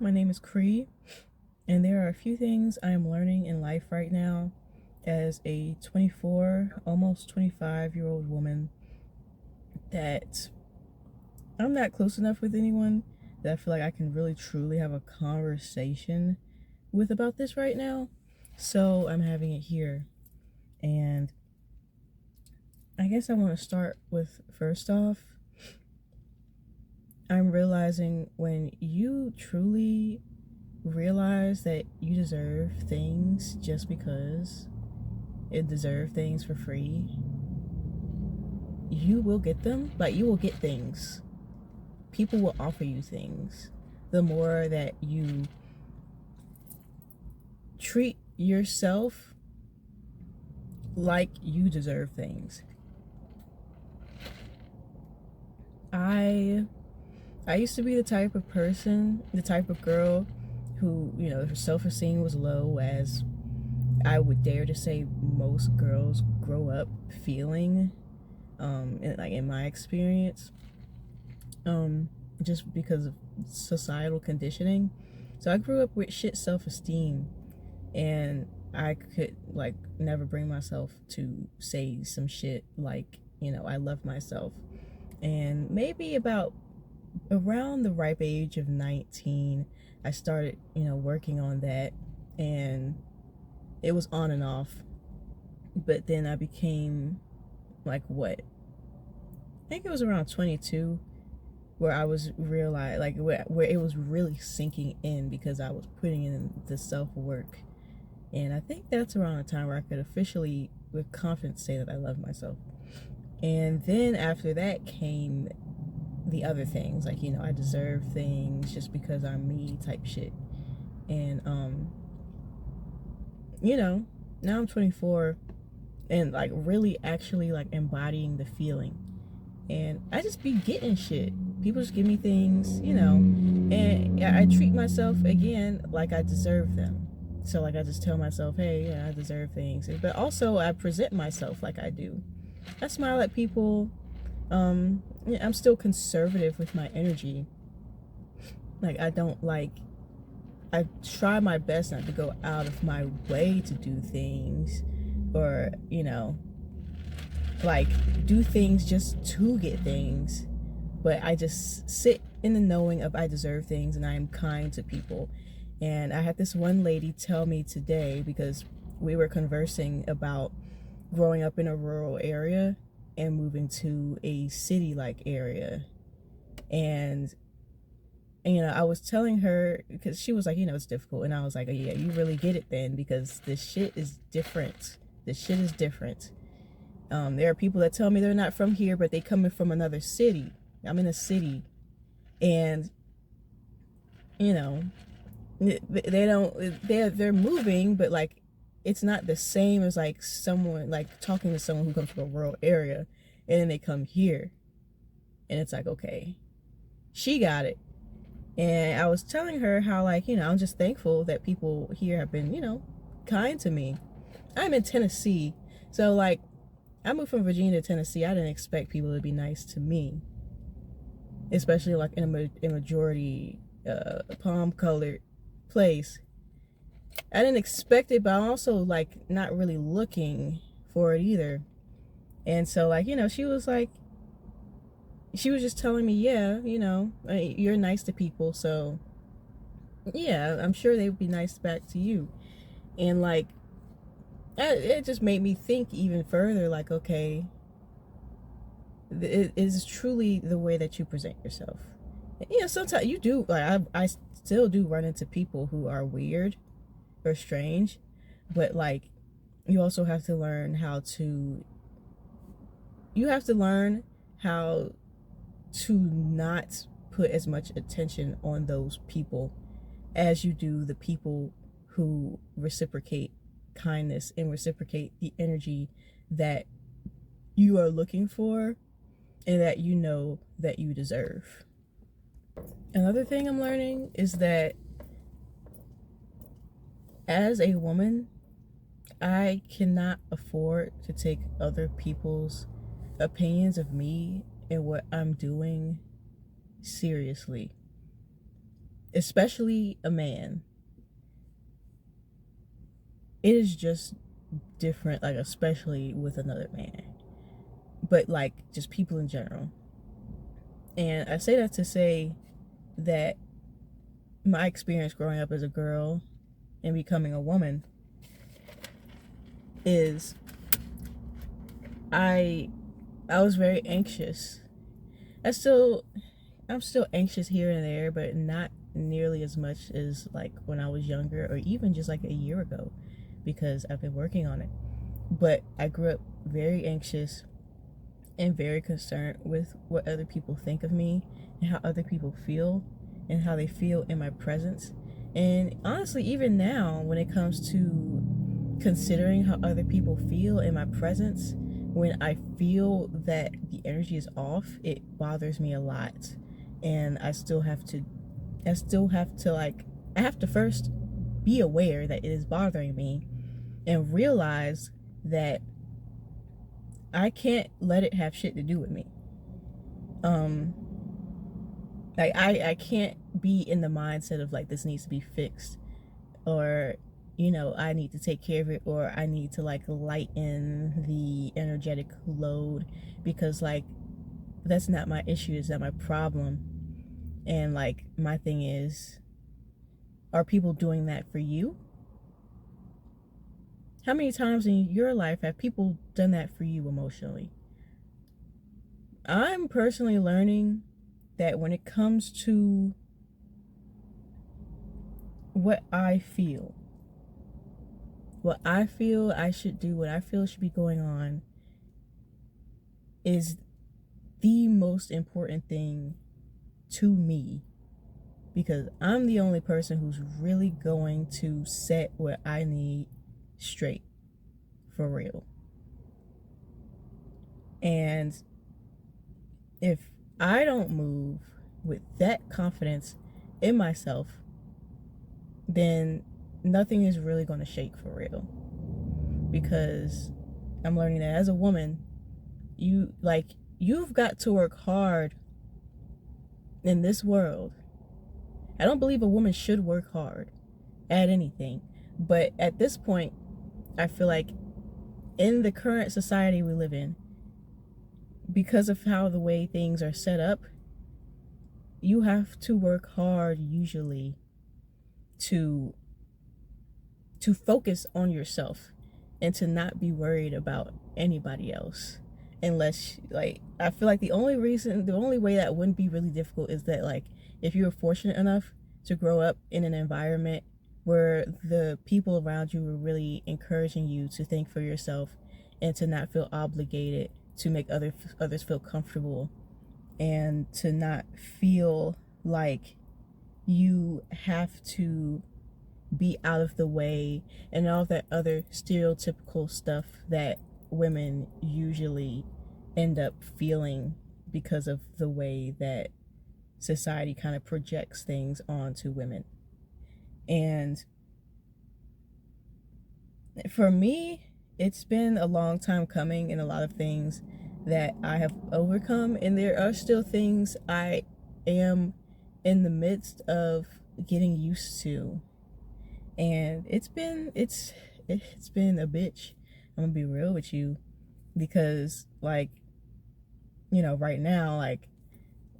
My name is Cree, and there are a few things I am learning in life right now as a 24, almost 25-year-old woman that I'm not close enough with anyone that I feel like I can really truly have a conversation with about this right now. So I'm having it here. And I guess I want to start with first off, I'm realizing when you truly realize that you deserve things just because it deserve things for free, you will get them. Like, you will get things. People will offer you things. The more that you treat yourself like you deserve things. I used to be the type of person, the type of girl who, her self-esteem was low, as I would dare to say most girls grow up feeling, in my experience, just because of societal conditioning. So I grew up with shit self-esteem, and I could never bring myself to say some shit like, I love myself. And maybe about around the ripe age of 19, I started, working on that, and it was on and off. But then I became what? I think it was around 22 where I was realized, where it was really sinking in because I was putting in the self work. And I think that's around the time where I could officially, with confidence, say that I love myself. And then after that came the other things, I deserve things just because I'm me type shit. And, now I'm 24 and really actually embodying the feeling. And I just be getting shit. People just give me things, and I treat myself again like I deserve them. So I just tell myself, hey, yeah, I deserve things. But also I present myself like I do. I smile at people. I'm still conservative with my energy. I don't I try my best not to go out of my way to do things, or do things just to get things. But I just sit in the knowing of I deserve things, and I am kind to people. And I had this one lady tell me today, because we were conversing about growing up in a rural area and moving to a city like area. And I was telling her, because she was like, it's difficult. And I was like, oh, yeah, you really get it then, because this shit is different. This shit is different. There are people that tell me they're not from here, but they coming from another city. I'm in a city, and they don't. They're moving, but it's not the same as someone talking to someone who comes from a rural area, and then they come here, and it's okay, she got it. And I was telling her how I'm just thankful that people here have been kind to me. I'm in Tennessee, so I moved from Virginia to Tennessee. I didn't expect people to be nice to me, especially in a majority palm colored place. I didn't expect it, but I'm also not really looking for it either. And so she was just telling me, yeah, you're nice to people, so yeah, I'm sure they would be nice back to you. And it just made me think even further, okay, it is truly the way that you present yourself. Sometimes you do, I still do run into people who are weird or strange, but you also have to learn how to not put as much attention on those people as you do the people who reciprocate kindness and reciprocate the energy that you are looking for and that that you deserve. Another thing I'm learning is that as a woman, I cannot afford to take other people's opinions of me and what I'm doing seriously. especially a man, it is just different, like especially with another man, but like just people in general. And I say that to say that my experience growing up as a girl and becoming a woman is I was very anxious. I'm still anxious here and there, but not nearly as much as like when I was younger or even just like a year ago, because I've been working on it. But I grew up very anxious and very concerned with what other people think of me and how other people feel and how they feel in my presence. And honestly, even now, when it comes to considering how other people feel in my presence, when I feel that the energy is off, it bothers me a lot. And I have to first be aware that it is bothering me and realize that I can't let it have shit to do with me. Like I can't be in the mindset of like this needs to be fixed, or I need to take care of it, or I need to like lighten the energetic load, because like that's not my issue, it's not my problem. And like my thing is, are people doing that for you? How many times in your life have people done that for you emotionally? I'm personally learning that when it comes to what I feel I should do, what I feel should be going on, is the most important thing to me, because I'm the only person who's really going to set what I need straight, for real. And if I don't move with that confidence in myself, then nothing is really going to shake, for real. Because I'm learning that as a woman, you've got to work hard in this world. I don't believe a woman should work hard at anything, but at this point, I feel like in the current society we live in, because of how the way things are set up, you have to work hard usually to focus on yourself and to not be worried about anybody else. Unless, like, I feel like the only way that wouldn't be really difficult is that, like, if you were fortunate enough to grow up in an environment where the people around you were really encouraging you to think for yourself and to not feel obligated to make others feel comfortable, and to not feel like you have to be out of the way and all that other stereotypical stuff that women usually end up feeling because of the way that society kind of projects things onto women. And for me, it's been a long time coming, and a lot of things that I have overcome, and there are still things I am in the midst of getting used to. And it's been a bitch. I'm gonna be real with you, because like, right now,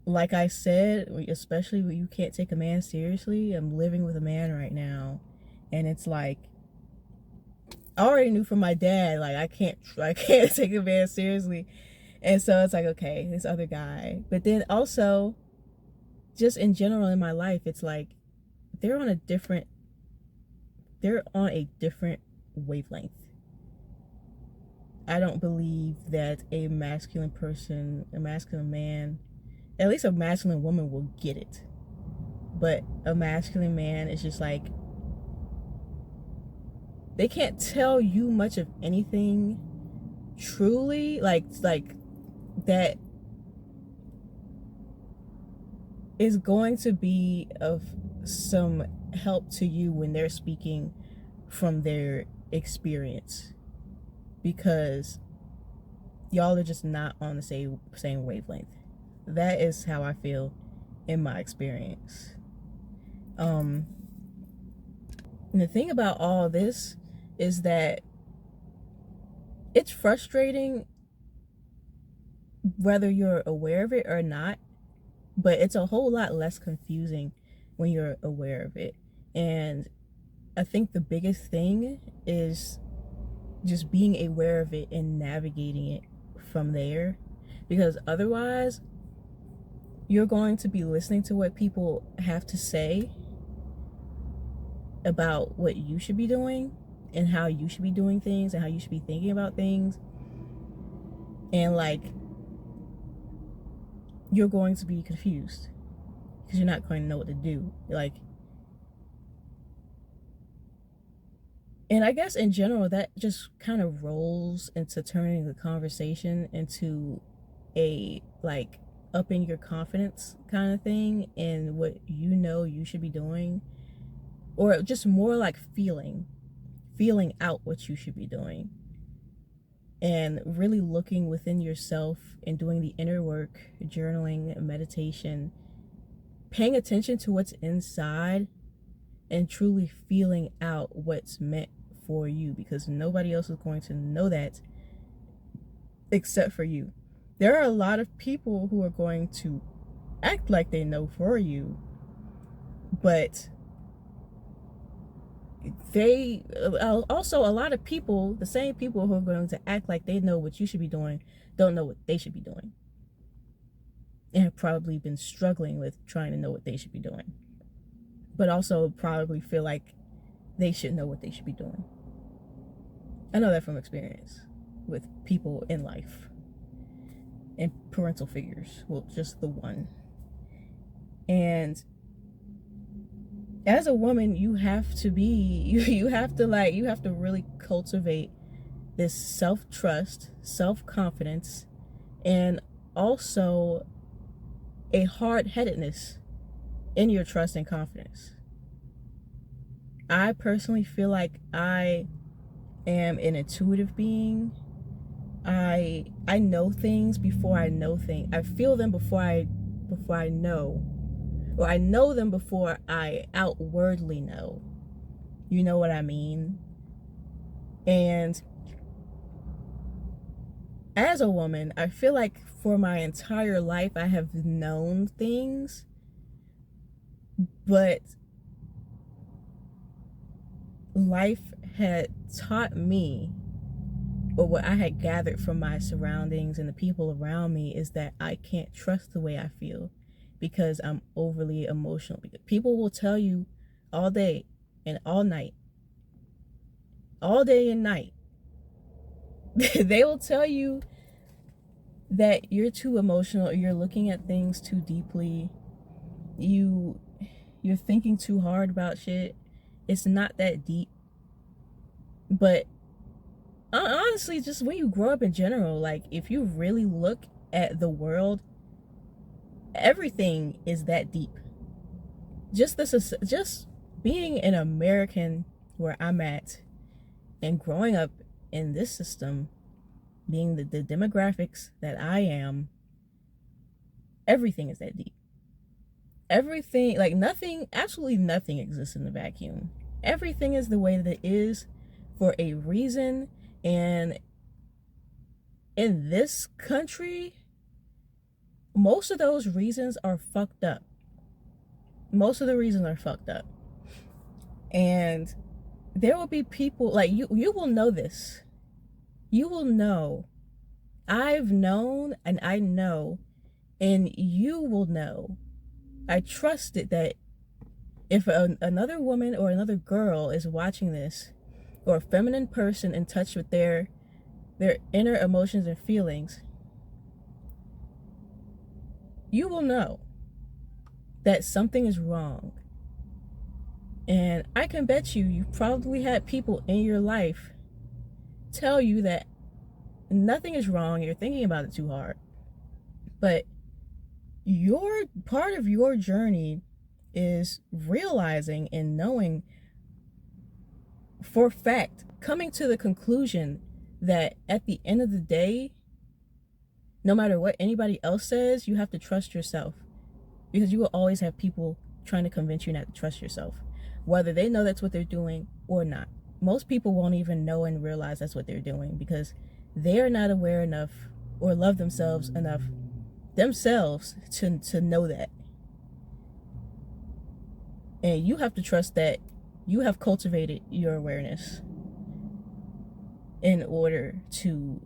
like I said, especially when you can't take a man seriously, I'm living with a man right now, and it's like, I already knew from my dad, like I can't take a man seriously. And so it's like, okay, this other guy. But then also, just in general in my life, it's like they're on a different wavelength. I don't believe that a masculine man, at least a masculine woman, will get it. But a masculine man is just like, they can't tell you much of anything truly, like that is going to be of some help to you when they're speaking from their experience, because y'all are just not on the same wavelength. That is how I feel in my experience. And the thing about all this is that it's frustrating whether you're aware of it or not, but it's a whole lot less confusing when you're aware of it. And I think the biggest thing is just being aware of it and navigating it from there, because otherwise you're going to be listening to what people have to say about what you should be doing and how you should be doing things and how you should be thinking about things, and like you're going to be confused because you're not going to know what to do. Like, and I guess in general that just kind of rolls into turning the conversation into a like upping your confidence kind of thing in what you know you should be doing, or just more like feeling out what you should be doing, and really looking within yourself and doing the inner work, journaling, meditation, paying attention to what's inside and truly feeling out what's meant for you, because nobody else is going to know that except for you. There are a lot of people who are going to act like they know for you, but they also, a lot of people, the same people who are going to act like they know what you should be doing, don't know what they should be doing, and have probably been struggling with trying to know what they should be doing, but also probably feel like they should know what they should be doing. I know that from experience with people in life and parental figures. Well, just the one. And as a woman, you have to really cultivate this self-trust, self-confidence, and also a hard-headedness in your trust and confidence. I personally feel like I am an intuitive being. I know things before I know things. I feel them before I know, or I know them before I outwardly know. You know what I mean? And as a woman, I feel like for my entire life I have known things, but life had taught me, or what I had gathered from my surroundings and the people around me, is that I can't trust the way I feel because I'm overly emotional. People will tell you all day and all night, all day and night, they will tell you that you're too emotional, or you're looking at things too deeply, you're thinking too hard about shit. It's not that deep. But honestly, just when you grow up in general, like if you really look at the world, everything is that deep. Just being an American where I'm at and growing up in this system, being the demographics that I am, everything is that deep. Everything, like nothing, absolutely nothing exists in the vacuum. Everything is the way that it is for a reason. And in this country, most of those reasons are fucked up. Most of the reasons are fucked up. And there will be people, like you will know this. You will know. I've known and I know, and you will know. I trust it that if another woman or another girl is watching this, or a feminine person in touch with their inner emotions and feelings, you will know that something is wrong. And I can bet you probably had people in your life tell you that nothing is wrong, you're thinking about it too hard. But your part of your journey is realizing and knowing for a fact, coming to the conclusion that at the end of the day, no matter what anybody else says, you have to trust yourself, because you will always have people trying to convince you not to trust yourself, whether they know that's what they're doing or not. Most people won't even know and realize that's what they're doing because they're not aware enough or love themselves enough themselves to know that. And you have to trust that you have cultivated your awareness in order to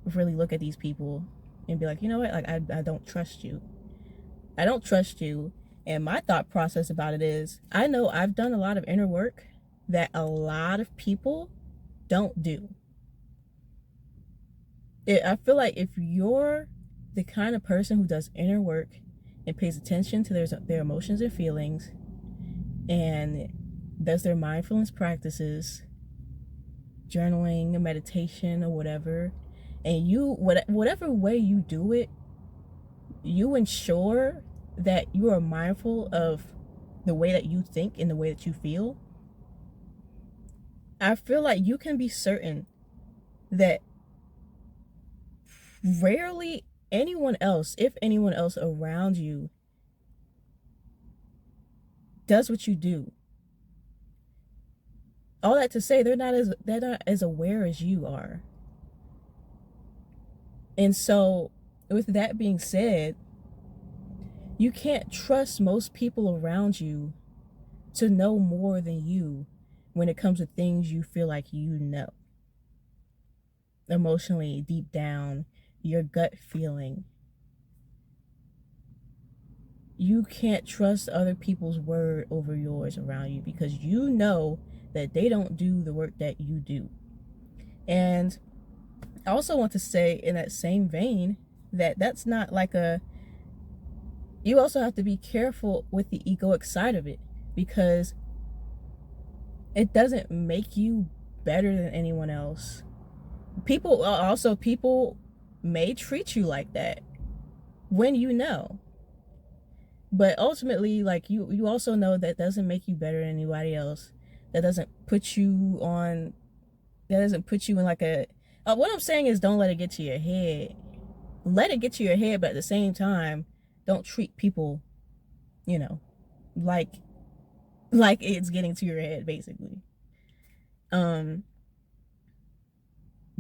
really look at these people and be like, you know what, like I don't trust you. I don't trust you. And my thought process about it is, I know I've done a lot of inner work that a lot of people don't do. I feel like if you're the kind of person who does inner work and pays attention to their emotions and feelings and does their mindfulness practices, journaling, meditation, or whatever, and you, whatever way you do it, you ensure that you are mindful of the way that you think and the way that you feel, I feel like you can be certain that rarely anyone else, if anyone else around you, does what you do. All that to say, they're not as aware as you are. And so, with that being said, you can't trust most people around you to know more than you when it comes to things you feel like you know. Emotionally, deep down, your gut feeling. You can't trust other people's word over yours around you because you know that they don't do the work that you do. And I also want to say in that same vein that that's not like you also have to be careful with the egoic side of it, because it doesn't make you better than anyone else. People may treat you like that when you know, but ultimately, like, you also know that doesn't make you better than anybody else. That doesn't put you in like a what I'm saying is, don't let it get to your head. Let it get to your head, but at the same time, don't treat people, you know, like it's getting to your head, basically. But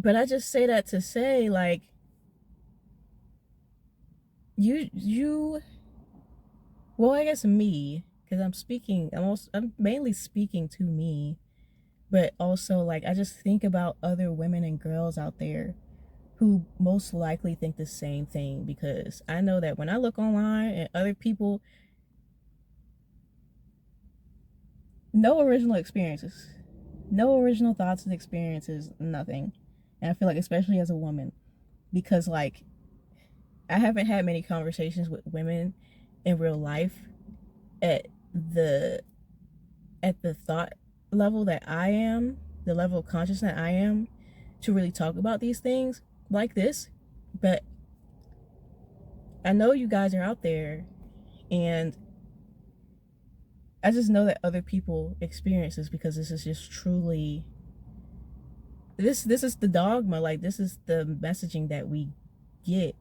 I just say that to say, like, well, I guess me, because I'm mainly speaking to me, but also, like, I just think about other women and girls out there who most likely think the same thing, because I know that when I look online and other people, no original experiences, no original thoughts and experiences, nothing. And I feel like, especially as a woman, because, like, I haven't had many conversations with women in real life at the thought level that I am, the level of consciousness that I am, to really talk about these things like this. But I know you guys are out there, and I just know that other people experience this, because this is just truly, this is the dogma, like, this is the messaging that we get,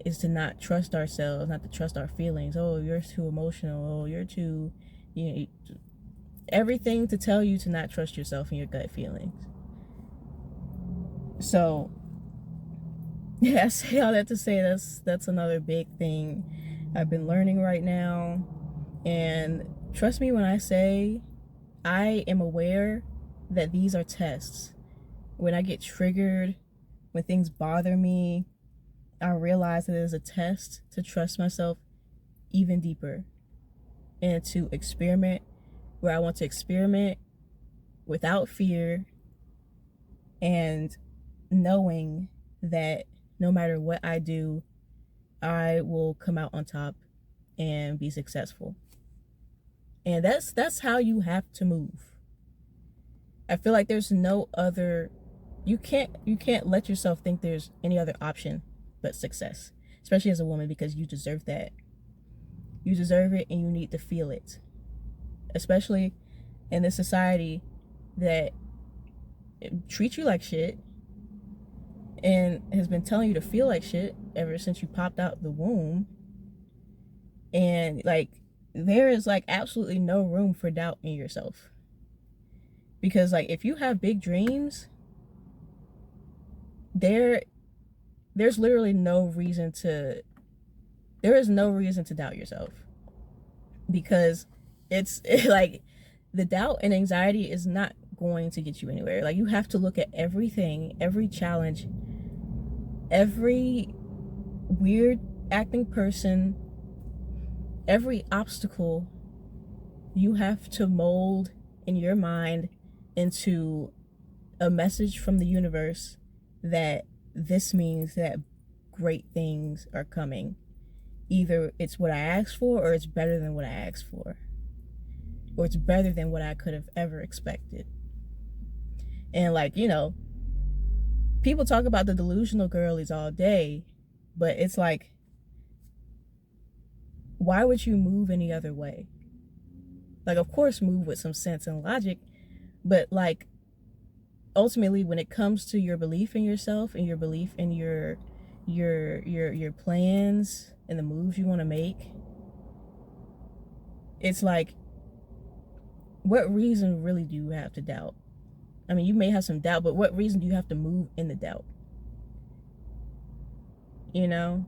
is to not trust ourselves, not to trust our feelings. Oh, you're too emotional. Oh, you're too, you know, everything to tell you to not trust yourself and your gut feelings. So, yeah, I say all that to say that's another big thing I've been learning right now. And trust me when I say I am aware that these are tests. When I get triggered, when things bother me, I realize that it is a test to trust myself even deeper and to experiment where I want to experiment without fear, and knowing that no matter what I do, I will come out on top and be successful. And that's how you have to move. I feel like there's no other, you can't let yourself think there's any other option but success, especially as a woman, because you deserve that. You deserve it, and you need to feel it, especially in this society that treats you like shit and has been telling you to feel like shit ever since you popped out the womb. And like, there is like absolutely no room for doubt in yourself. Because like, if you have big dreams, there's literally no reason to there is no reason to doubt yourself, because it's like, the doubt and anxiety is not going to get you anywhere. Like, you have to look at everything, every challenge, every weird acting person, every obstacle. You have to mold in your mind into a message from the universe that this means that great things are coming. Either it's what I asked for, or it's better than what I asked for, or it's better than what I could have ever expected. And like, people talk about the delusional girlies all day, but it's like, why would you move any other way? Like, of course, move with some sense and logic, but like, ultimately, when it comes to your belief in yourself and your belief in your plans and the moves you want to make, it's like, what reason really do you have to doubt? I mean, you may have some doubt, but what reason do you have to move in the doubt? You know?